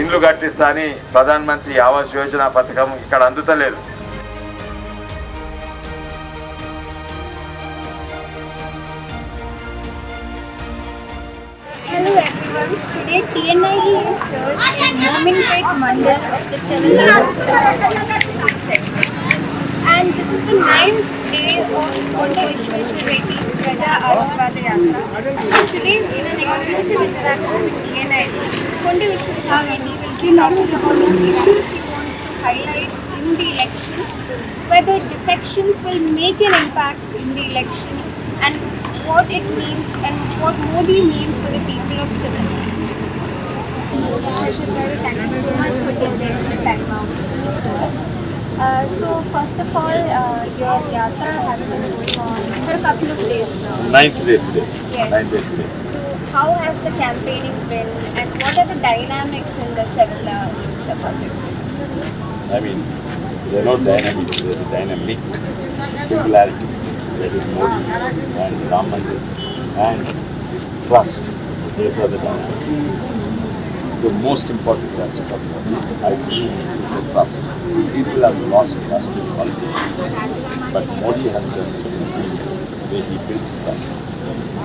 ఇండ్లు కట్టిస్తా అని ప్రధాన మంత్రి ఆవాస్ యోజన పథకం ఇక్కడ అందుతలేదు. Hello everyone, today TNIE is here in Mominpet Mandal of the Chevella Lok Sabha. And this is the 9th day of Konda Vishweshwar Reddy's Praja Ashirwada Yatra. So today in an exclusive interaction with TNIE, Konda Vishweshwar Reddy will be talking about the issues he wants to highlight in the election, whether defections will make an impact in the election, and what it means and what Modi means for the people of Chevella. Thank you so much for taking the time out to speak to us. So first of all, your yatra has been going on for a couple of days now. 9th day today. Yes. 9th day today. So how has the campaigning been, and what are the dynamics in the Chevella Lok Sabha segment? I mean, there are no dynamics, there is a dynamic singularity. That is Modi and Ram Mandir and trust. These are the dynamics. The most important asset of Modi, I see, is trust. People have lost trust in politics, but Modi has done certain things where he built trust.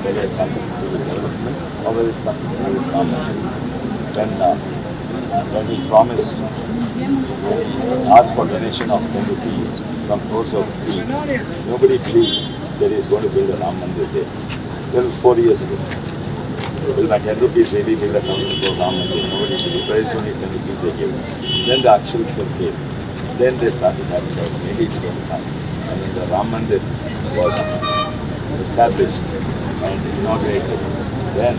Whether it's something to do with development or whether it's something to do with Ram Mandir. When he promised, asked for donation of 10 rupees from crores of rupees, nobody believed that he is going to build a Ram Mandir there. That was 4 years ago. Will my 10 rupees really build a Ram Mandir? Nobody believed. But it's only 10 rupees they gave. Then the actual bill came. Then they started having doubt. Maybe it's going to happen. And when the Ram Mandir was established and inaugurated, then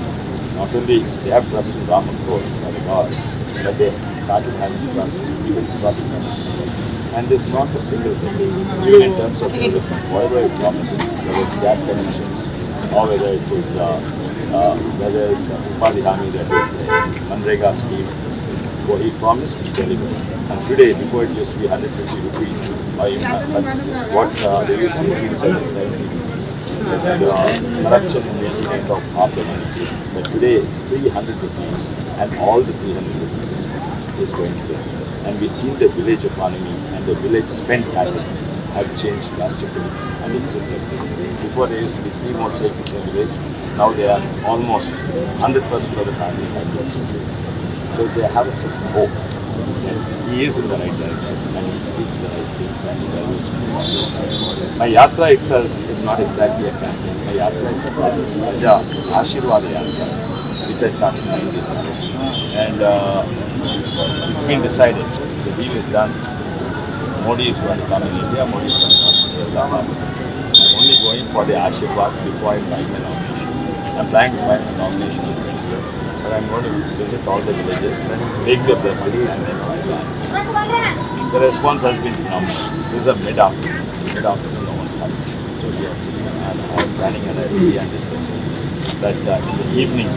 not only they have trust in Ram, of course, by the God, but they started having trust, even trust in him. And this is not a single thing, even in terms of development, whatever it promised, whether it's gas connections or whether it is Upadi Hami, that is Manrega scheme, what he promised, he delivered. And today, before it used to be 150 rupees, or even, what the youth seems to say, corruption in the payment of half the money. But today it's 300 rupees, and all the 300 rupees is going to them. And we've seen the village economy and the village spend pattern have changed drastically, and it's reflected. Before there used to be 3 motorcycles in the village, now they are almost 100% of the families have motorcycles. So they have a certain hope that he is in the right direction and he speaks the right things and he values people. My yatra itself is not exactly a campaign. My yatra is a Praja Ashirwada Yatra, which I started 9 days ago. And it's been decided, the deal is done. Modi is going to come in India, Modi is going to come to Telangana. I'm only going for the Ashirwad before I find my nomination. I'm trying to find my nomination in India, but I'm going to visit all the villages and make the blessing and then plan. The response has been phenomenal. This is a mid-afternoon. Mid-afternoon, no one comes. So we are sitting and I'm planning and I'm discussing that in the evening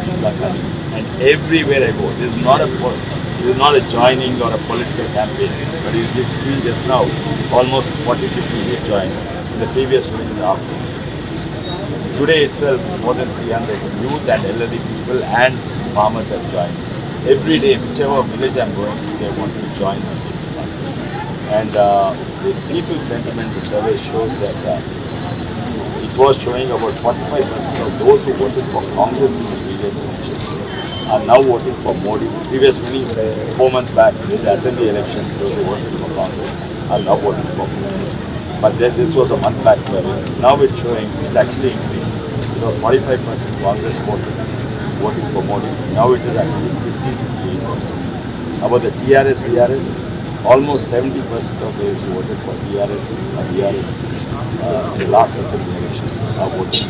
people are coming. And everywhere I go, this is not a joining or a political campaign, but you see just now, almost 40-50 youth joined. In the previous week in the afternoon. Today itself, more than 300 youth and elderly people and farmers have joined. Every day, whichever village I'm going to, they want to join the party. And the people sentiment, the survey shows that it was showing about 45% of those who voted for Congress in the previous elections are now voting for Modi. Previously, 4 months back, in the assembly elections, those who voted for Congress are now voting for Modi. But then this was a month back survey. Now it's showing it's actually increased. It was 45% Congress voting for Modi. Now it is actually 50-58%. About the TRS, VRS, almost 70% of those who voted for TRS or VRS the last assembly elections are voting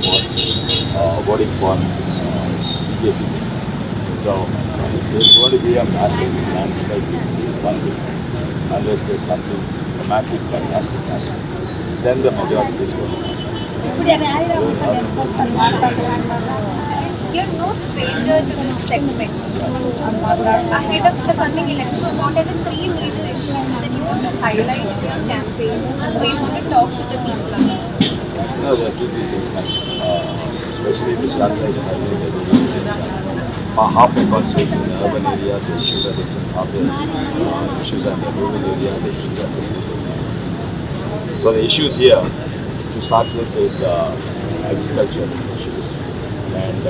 for BJP. So there's going to be a massive landslide one week unless there's something dramatic, fantastic happens. Then the majority is going to come. You're no stranger to this segment. Ahead of the coming election, what are the 3 major issues that you want to highlight in your campaign or you want to talk to the people about? No, there are 2 things. Especially this yatra is highlighted. half the constituency in the urban area, the issues are different. Half the issues are in the rural area, the issues are different. So the issues here, to start with, is agriculture issues and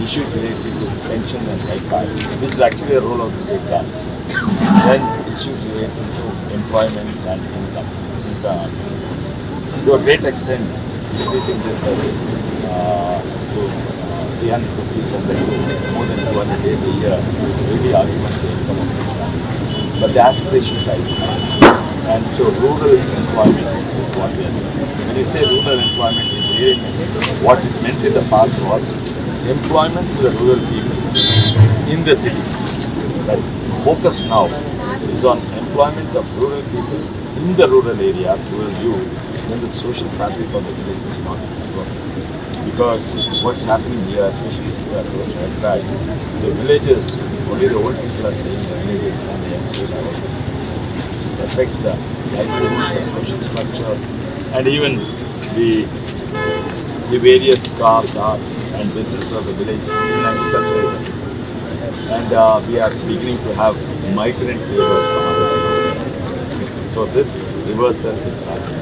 issues related to pension and health cards, which is actually a role of the state government. Then issues related to employment and income. To a great extent, increasing this as to 300 rupees and then to more than 200 days a year really arguments the income of the family. But the aspirations are equal. And so rural employment is what we are doing. When you say rural employment, it really means what it meant in the past was employment to the rural people in the city. But focus now is on employment of rural people in the rural areas, rural youth, when the social fabric of the village is not working. Because what's happening here, especially the villages, only the old people are staying in the villages and the youngsters are working. It affects the livelihood, the social structure, and even the various crafts, arts and business of the village, even agriculture is affected. And we are beginning to have migrant laborers from other places. So this reversal is happening.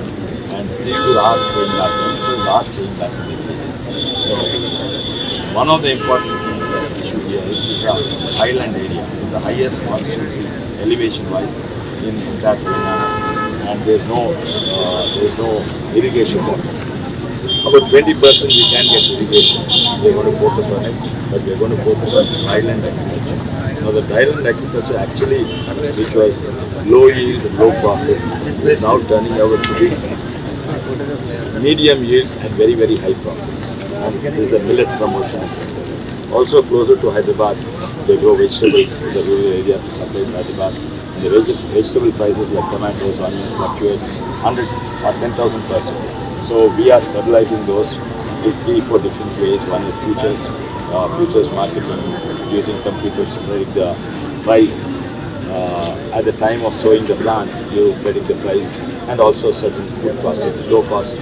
And people are staying back, youngsters are staying back in the villages. So one of the important things that we should hear is this highland area. It's the highest constituency elevation-wise in entire Telangana, and there's no irrigation water. About 20% we can get irrigation. We're going to focus on it, but we're going to focus on dryland agriculture. Now the dryland agriculture actually, which was low yield, low profit, is now turning over to be medium yield and very, very high profit. And this is the millet promotion. Also closer to Hyderabad, they grow vegetables in the rural area to supply Hyderabad. And the vegetable prices like tomatoes, onions fluctuate 100 or 10,000%. So we are stabilizing those in 3-4 different ways. One is futures marketing, using computers to predict the price. At the time of sowing the plant, you predict the price, and also certain food processing, low cost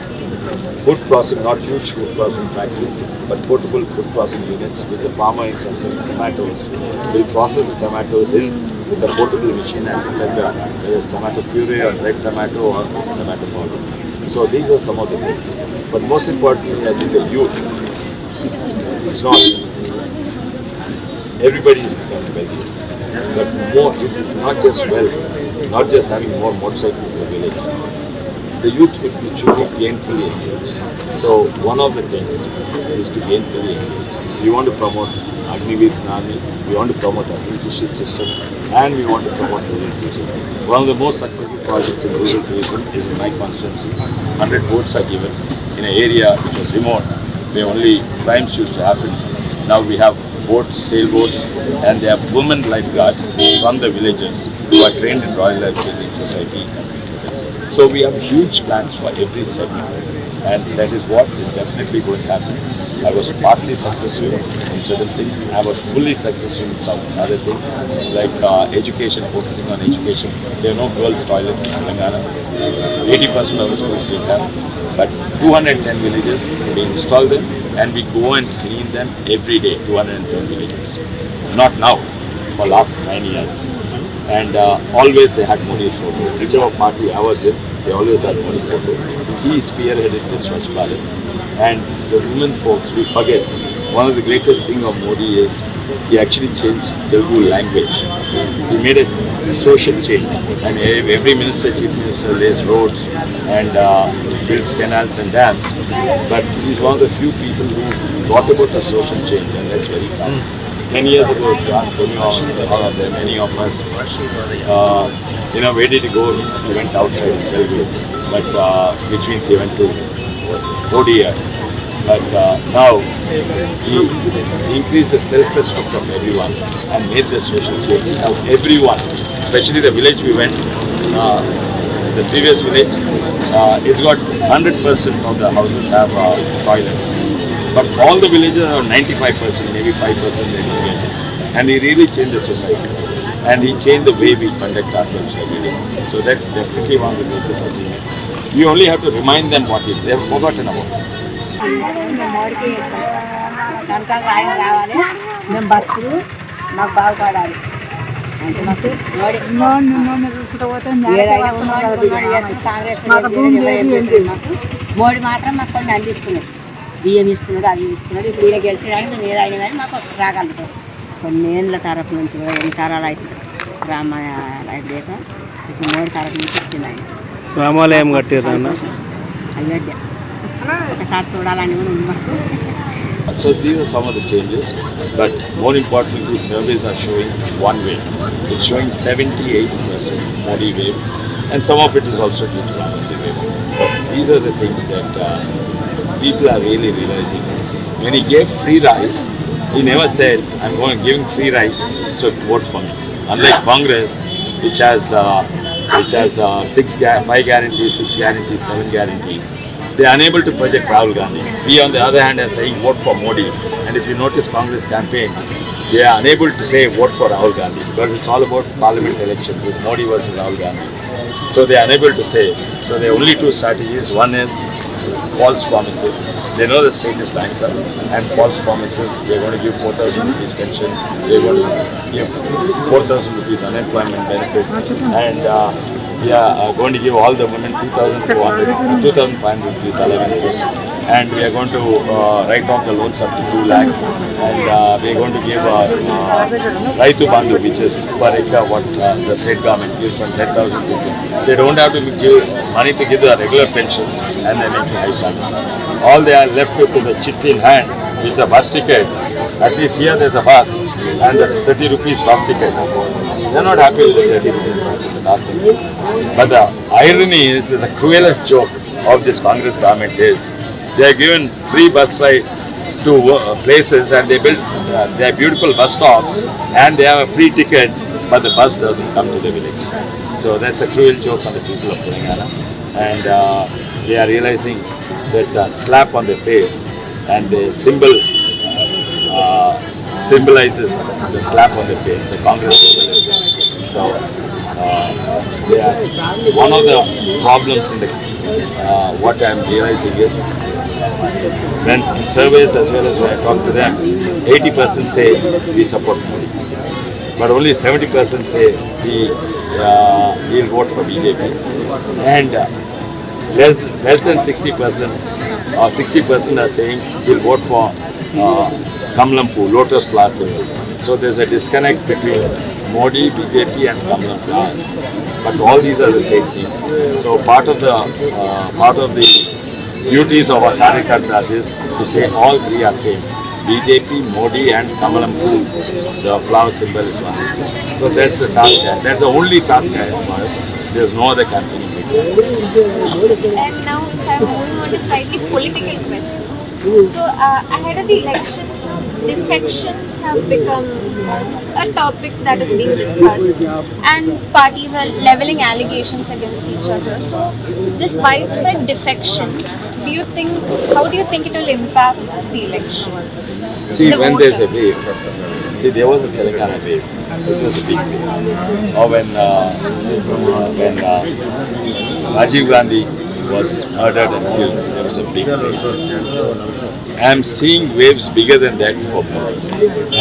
food processing, not huge food processing factories, but portable food processing units with the farmer in some tomatoes will process the tomatoes in with a portable machine and send whether it's tomato puree or red tomato or tomato powder. So these are some of the things. But most importantly, I think the youth, it's not, everybody is becoming wealthy, but more, not just wealth, not just having more motorcycles in the village. The youth should be gainfully engaged. So one of the things is to gainfully engage. We want to promote Agniveer Snani, we want to promote apprenticeship system, and we want to promote rural tourism. One of the most successful projects in rural tourism is in my constituency. 100 boats are given in an area which was remote, where only crimes used to happen. Now we have boats, sailboats, and they have women lifeguards from the villages who are trained in Royal Life Saving Society. So we have huge plans for every segment, and that is what is definitely going to happen. I was partly successful in certain things. I was fully successful in some other things, like education, focusing on education. There are no girls' toilets in Telangana. 80% of the schools we have, but 210 villages, we install them, and we go and clean them every day, 210 villages. Not now, for last 9 years. And always they had Modi's photo. Whichever party I was in, they always had Modi's photo. He spearheaded this Swachh Bharat. And the women folks, we forget, one of the greatest things of Modi is he actually changed Telugu language. He made a social change. And every minister, chief minister lays roads and builds canals and dams. But he's one of the few people who brought about a social change, and that's very fine. 10 years ago, if you asked many of us, where did he go? He went outside in Telugu, but which means he went to ODI. But now he increased the self-respect of everyone and made the social change. Now everyone, especially the village we went, the previous village, it's got 100% of the houses have toilets. But all the villages are 95%, maybe 5% they don't get it. And he really changed the society. And he changed the way we conduct ourselves every day. So that's definitely one of the greatest achievements. We only have to remind them what it is. They have forgotten about it. మేము బతుకులు మాకు బాగుపడాలి అంటే మాకు కాంగ్రెస్ మాకు మోడీ మాత్రం మాకు కొన్ని అందిస్తున్నాడు, బియ్యం ఇస్తున్నాడు, అవి ఇస్తున్నాడు. ఇప్పుడు ఈయన గెలిచడానికి మేము ఏదైనా కానీ మాకు రాగలుగుతాం. కొన్ని ఏళ్ళ తరపు నుంచి కూడా ఎన్ని తరాలు అవుతుంది రామాయణ లేక ఇప్పుడు మోడీ తరపు నుంచి వచ్చింది ఆయన రామాలయం కట్టారు అయోధ్య ఒకసారి చూడాలని కూడా ఉంది మాకు. So these are some of the changes, but more importantly, surveys are showing one way. It's showing 78% Modi wave, and some of it is also due to Gandhi wave. But these are the things that people are really realizing. When he gave free rice, he never said, "I'm giving free rice, so vote for me." Unlike Congress, which has 5 guarantees, 6 guarantees, 7 guarantees. They are unable to project Rahul Gandhi. We on the other hand are saying vote for Modi. And if you notice Congress campaign, they are unable to say vote for Rahul Gandhi because it's all about parliament election with Modi versus Rahul Gandhi. So they are unable to say. So there are only two strategies. One is false promises. They know the state is bankrupt and false promises. They are going to give 4,000 rupees pension. They are going to give 4,000 rupees unemployment benefit. And we are going to give all the women 2,500 rupees allowances, and we are going to write off the loans up to 2 lakhs, and we are going to give Raitu Bandhu, which is per acre what the state government gives from 10,000 rupees. They don't have to give money to give the regular pension, and they are making high plans. All they are left with is a chit in hand, which is a bus ticket. At least here there is a bus, and the 30 rupees bus ticket. They are not happy with the 30 rupees bus ticket. But the irony is the cruelest joke of this Congress government is they are given free bus ride to places, and they build their beautiful bus stops, and they have a free ticket, but the bus doesn't come to the village. So that's a cruel joke on the people of Telangana, and they are realizing that slap on their face, and the symbol symbolizes the slap on the face, the Congress symbolism. So they are one of the problems in the what I am realizing is when in surveys as well as when I talk to them, 80% say we support Modi, but only 70% say we'll vote for BJP, and less than 60% or 60% are saying we'll vote for Kamlampu, lotus flower symbol. So there's a disconnect between Modi, BJP and Kamlam flower. But all these are the same things. So part of the duties of our Karyakartas is to say all three are same. BJP, Modi and Kamlampu, the flower symbol is one and same. So that's the task. That's the only task I have for us. There's no other campaigning. And now I'm moving on to slightly political questions. So ahead of the elections, defections have become a topic that is being discussed, and parties are leveling allegations against each other. So this widespread defections, how do you think it will impact the election? See, when there's a wave, there was a Telangana wave. It was a big wave. Or when Rajiv Gandhi was murdered and killed, there was a big wave. I am seeing waves bigger than that for more.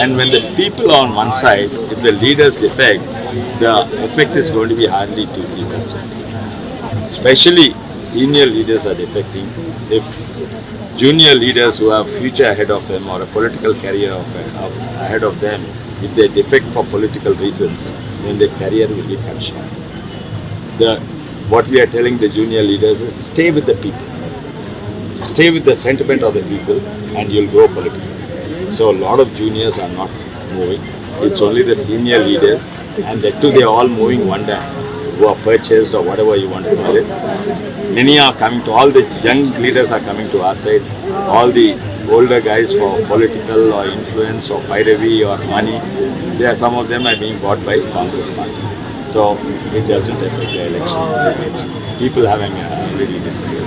And when the people are on one side, if the leaders defect, the effect is going to be hardly 2-3%. Especially senior leaders are defecting. If junior leaders who have future ahead of them or a political career ahead of them, if they defect for political reasons, then their career will be cut short. What we are telling the junior leaders is stay with the people. Stay with the sentiment of the people and you'll grow politically. So a lot of juniors are not moving. It's only the senior leaders, and that too they are all moving one day, who are purchased or whatever you want to call it. Many are coming to, all the young leaders are coming to our side. All the older guys for political or influence or pyravi or money, some of them are being bought by Congress party. So it doesn't affect the election. People having already decided.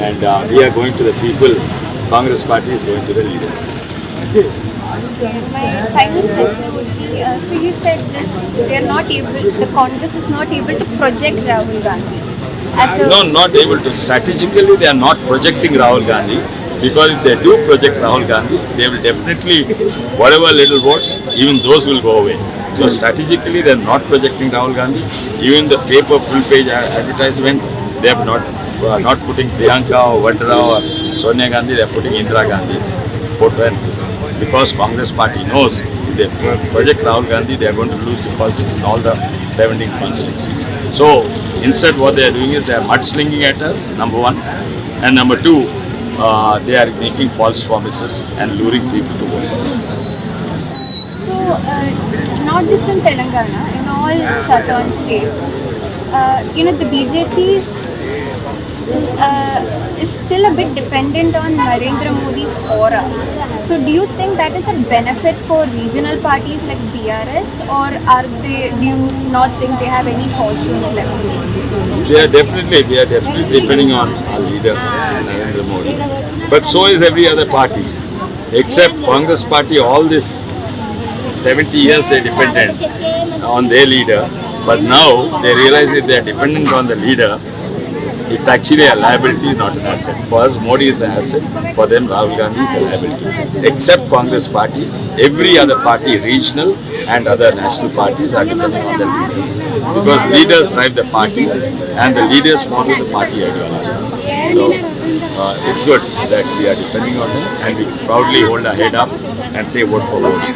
And we are going to the people, Congress party is going to the leaders. My final question would be, so you said this, the Congress is not able to project Rahul Gandhi. No, not able to. Strategically, they are not projecting Rahul Gandhi. Because if they do project Rahul Gandhi, they will definitely, whatever little votes, even those will go away. So strategically, they are not projecting Rahul Gandhi. Even the paper full page advertisement, they are not putting Priyanka or Vadra or Sonia Gandhi. They are putting Indira Gandhi's photo, and because Congress party knows if they project Rahul Gandhi, they are going to lose the politics in all the 17 constituencies. So instead, what they are doing is they are mudslinging at us. Number one, and number two, they are making false promises and luring people to vote for them. So, not just in Telangana, in all southern states, the BJP is still a bit dependent on Narendra Modi's aura. So, do you think that is a benefit for regional parties like BRS, or do you not think they have any fortunes left? They are definitely depending on our leader, Narendra Modi. But so is every other party, except Congress party. All this 70 years they depended on their leader, but now they realize if they are dependent on the leader, it's actually a liability, not an asset. For us, Modi is an asset. For them, Rahul Gandhi is a liability. Except Congress party, every other party, regional and other national parties, are depending on the leaders. Because leaders drive the party and the leaders follow the party ideology. So it's good that we are depending on them, and we proudly hold our head up and say vote for Modi.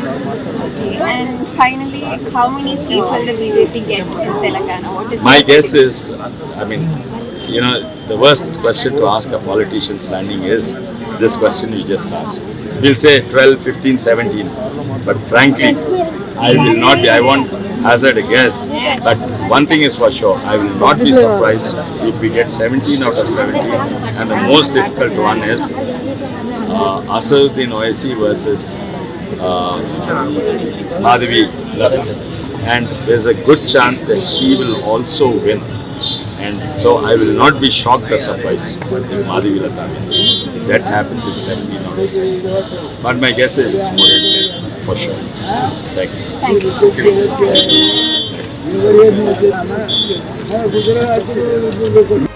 And finally, how many seats will the BJP get in Telangana? What is My guess is, the worst question to ask a politician standing is this question you just asked. We'll say 12, 15, 17. But frankly, I won't hazard a guess. But one thing is for sure, I will not be surprised if we get 17 out of 17. And the most difficult one is Asaduddin Owaisi versus Madhavi Lata. And there's a good chance that she will also win. And so I will not be shocked or surprised if Madhavi Lata wins. That happens in 17 or 18. But my guess is it's more than 10 for sure. Thank you. Thank you.